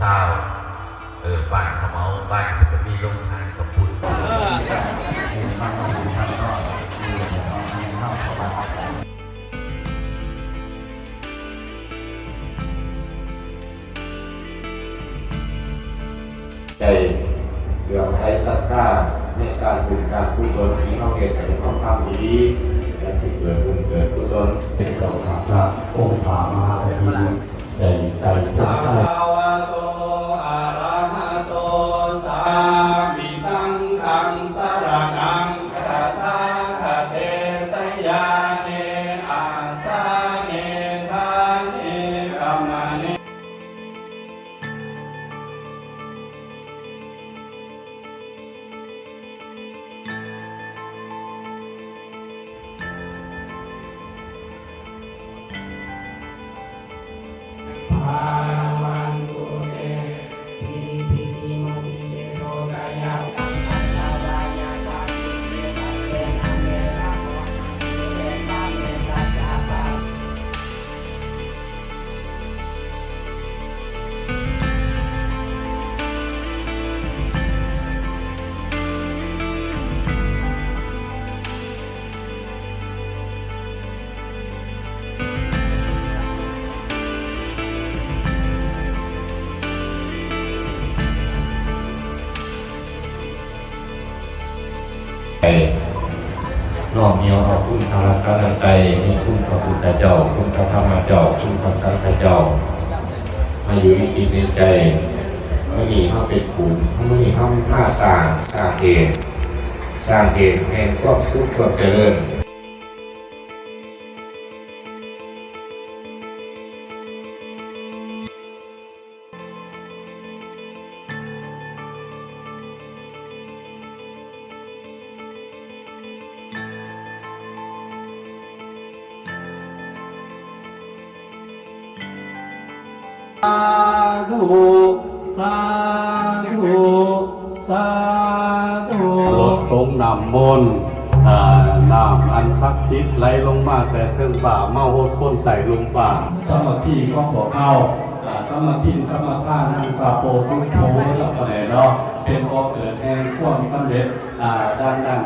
ศร้าบ้านเขาเมาบ้านก็มีโรงทานกับบุญใจเรื่องใช้ศรัทธาในการบุญการกุศลที่เขาเกิดในความทำดีและสิ่งเกิดบุญเกิดกุศลเป็นเจ้าภาพพระองค์พระมหาเทวีใจใจใจภาวะโตอะระหะโตสัมมิสังฆังสรณังคัจฉาเทสยาเนอาสาเนทาเนกัมมะเนน้อมเมียวเอาคุณพระรัตนตรัยมีคุณพระพุทธเจ้าคุณพระธรรมเจ้าคุณพระสังฆเจ้ามาอยู่ในจิตในใจเมื่อนี้เขาเป็นภูมิเมื่อนี้เขามาสร้างเหตุแห่งความสุขความเจริญสาธุสาธุสาธุรถทรงนำมนต์น้ำอันศักดิ์สิทธิ์ไหลลงมาแต่เทิงป่าเมาโหดพ้นไต่ลงป่าสมาธิของพวกเราสมาธิสมาทานนั่งตาโปทุกโมแล้วก็ได้เนาะเป็นพอเกิดแห่งความสำเร็จด้านนั้น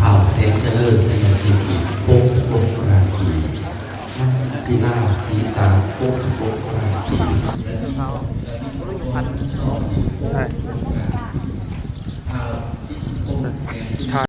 ข่าวเซ็นเจอร์เซนติกิโป๊กสกุลราคีนั่นที่หน้าสีสามโป๊กสกุลราคีใช่ใช่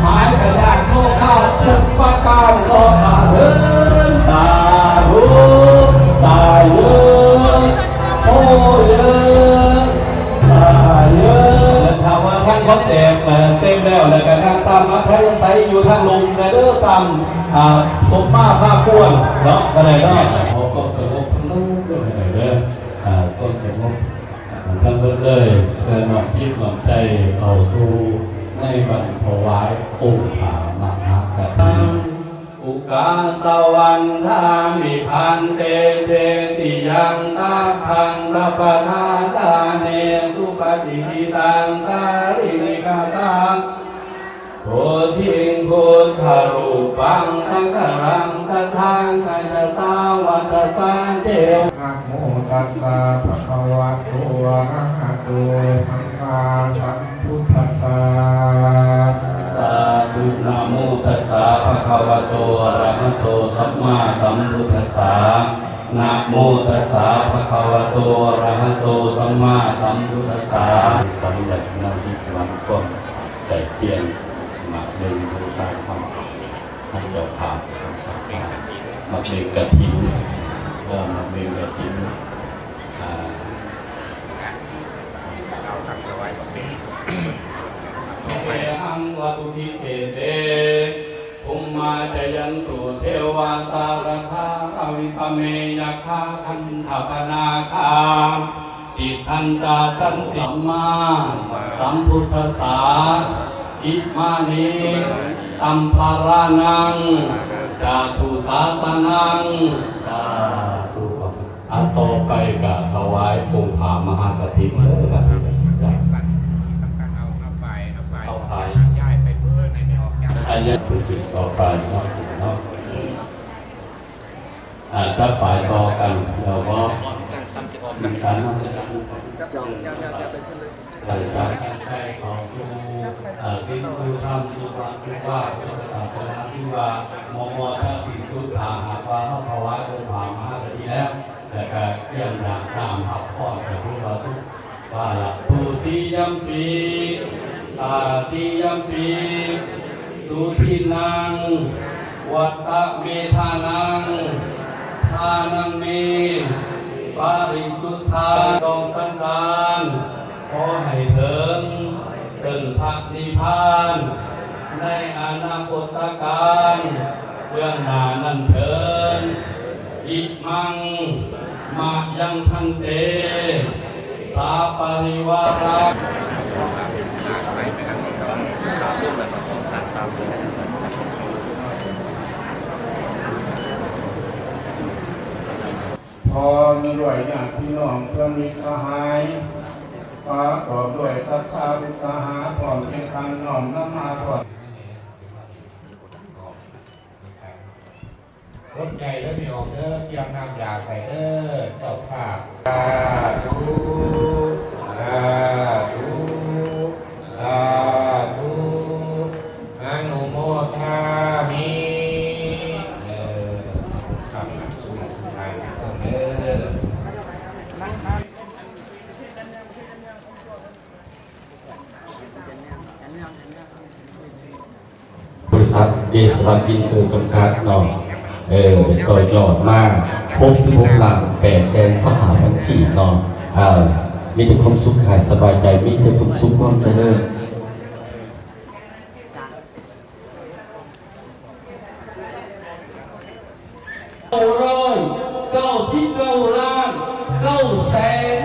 หมายกระดาษโลกเข้าปุกปะเก้าโลกาเดินสาธุสาเยอะโอ้เยอะสาเยอะถ้าว่าท่านคนเต็มเต็มแล้วแล้วก็ทางตามมัธยมไซอยู่ทางลุงนะเด้อตามสมมาภาคควรเนาะก็ได้เนาะเขาก็สงบทั้งนู้นก็ได้เด้อก็สงบทั้งเบิดเลยเกินหวังคิดหวังใจเอาสู่ในวันถวายองค์พระมหากฐินอุกาสวรรค์ามิพันเตเตติยังสัพพังสัพพนาตาเนสุปฏิทิตังสารินิกาตังโพธิงพุทธรูปังสังฆรังสัทธังกัจสาวัตสันเทว นะโมตัสสะภะคะวะโตอะระหะโตสัมมาสัมพุทธัสสะ สาธุนะโมตัสสะภะคะวะโตอะระหะโตสัมมาสัมพุทธัสสะนะโมตัสสะภะคะวะโตอะระหะโตสัมมาสัมพุทธัสสะสำเร็จนาทีวันก็ได้เพียงมาเดินบูชาธรรมให้เจ้าภาพมาเป็นกฐินมาเป็นกฐินอังวัตุทิเตเตภูมิมาจยันตุเทวาสารธาอวิสเมยคาคันธปนาคาติทันตาสันติมาสัมพุทธสาอิมานิตัมภารานังจาตุสาสนังสาธุอันต่อไปกับถวายองค์พระมหากฐินเลยครับเอาไปอันนี้เป็นสิ่งต่อไปเนาะถ้าฝ่ายต่อกันเราก็มีการนำหลังจากใช้ของสู่สิ้นสู่ธรรมสู่ความทุกข์ว่าศาสนาที่ว่ามอมอทั้งสิ่งสุดทางหาความภาวะโดยผ่านมหากฐินแล้วแต่ก็เรื่องราวตามหับข้อจากผู้ว่าสุว่าละทุติยมปีตาติยมปีสุทินังวัตตะเมธานังทานังเมปาริสุทธาดองสันดานขอให้ถึงซึ่งพระนิพพานในอนาคตการเบื้องหน้านั้นเถิดอิมังมายังพันเตสาปริวาระ พร้อมด้วยญาติพี่น้องเพื่อนมิตรสหายประกอบด้วยศรัทธาอุตสาหะพร้อมเป็นการน้อมนำมาถวายรถใหญ่แล้วมีออกเด้อเกี่ยงน้ำยาไปเด้อเจ้าภาพสาธุสาธุสาธุอนุโมทามิครับสุขภาพเด้อ บริษัทเอสราบินเตอร์จำกัดเนาะต่อยอดมาก66ล้าน8แสนสหพันธ์ขีดเนาะมีแต่ความสุขกายสบายใจมีแต่ความสุขความเจริญ999ล้าน9แสน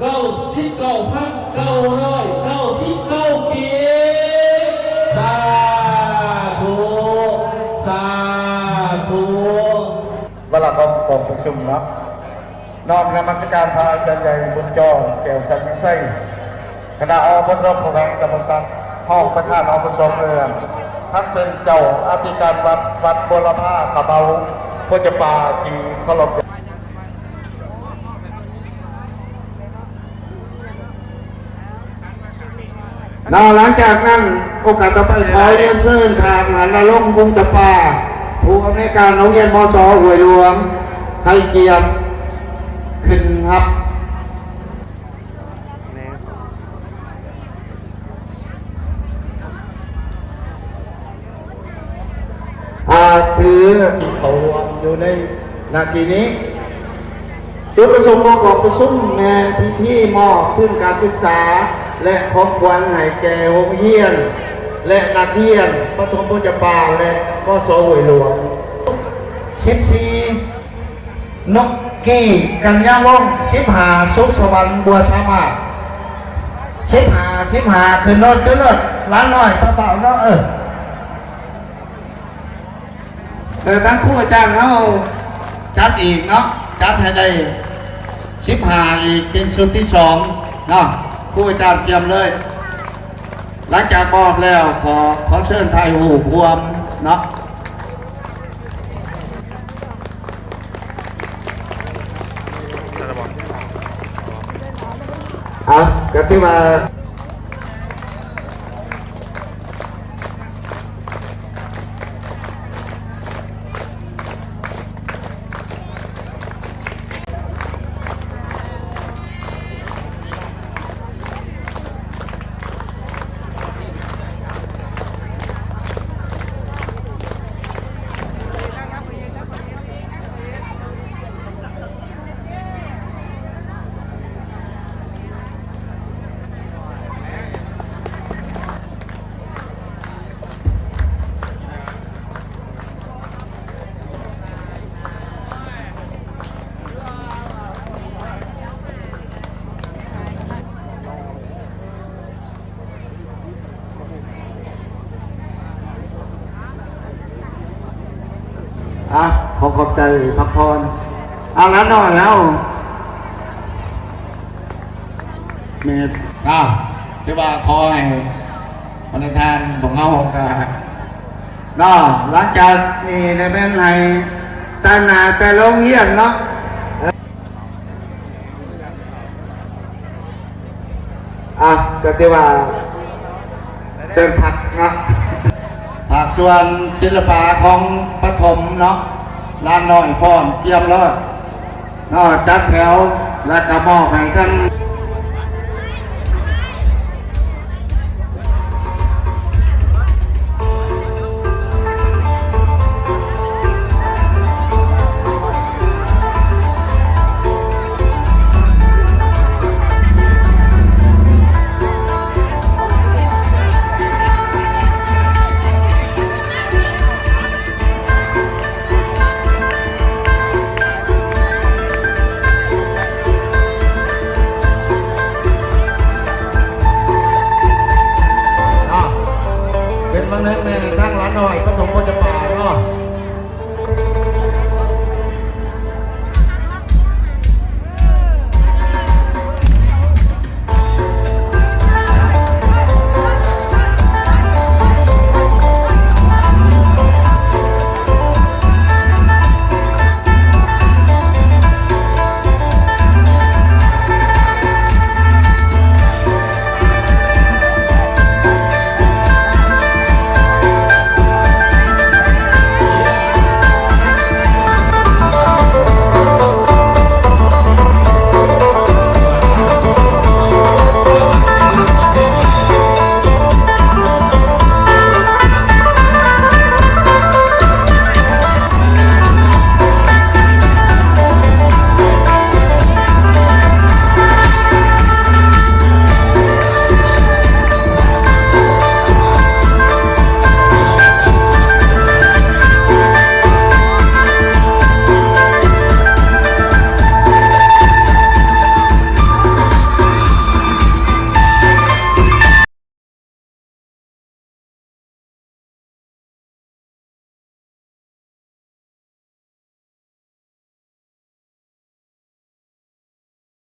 99,999 กีบสาธุสาธุ เวลาเราปกประชุมนะน้อมนมัสการพระอาจารย์ใหญ่บุญจรแก้วสันติไส้คณะอปสของแรงกรรมสัตว์ห้องประธานอปสเมืองพ ท่านเป็นเจ้าอธิการวัดบัวผ้าขะเบาโคจปาที่เคารพ หลังจากนั้นโอกาสต่อไปขอเรียนเชิญทางนรงค์วงศ์จำปาผู้อำนวยการโรงเรียนมศ.ห้วยหลวงให้เกียรติขึ้นครับถือเขาอยู่ในนาทีนี้จุดประสงค์ของประชุมงานพิธีมอบทุนการศึกษาและของขวัญให้แก่โรงเรียนและนักเรียนประถมพยาบาลและมศ.ห้วยหลวง14นกกี้กัญญาวงศ์15สุขสวรรค์บัวสามารถ15ขึ้นรถร้านน้อยฝ่าๆเนาะทั้งครูอาจารย์เขาจัดอีกเนาะจัดให้ได้15อีกเป็นชุดที่2เนาะครูอาจารย์เตรียมเลยหลังจากมอบแล้วขอเชิญถ่ายรูปรวมเนาะก็ที่มาขอบใจพักพรร้านหน่อยแล้วเมตที่ว่าคอยวันทานของเขากันหลังจากนี่ในเป็นไห้ตาหนาแต่โรงเรียนเนาะก็ที่ว่าเชิญผักเนาะผักส่วนศิลปะของปฐมเนาะร้านน้อยฟ้อนเกียมรอดจัดแถวและกระบอกให้ท่าน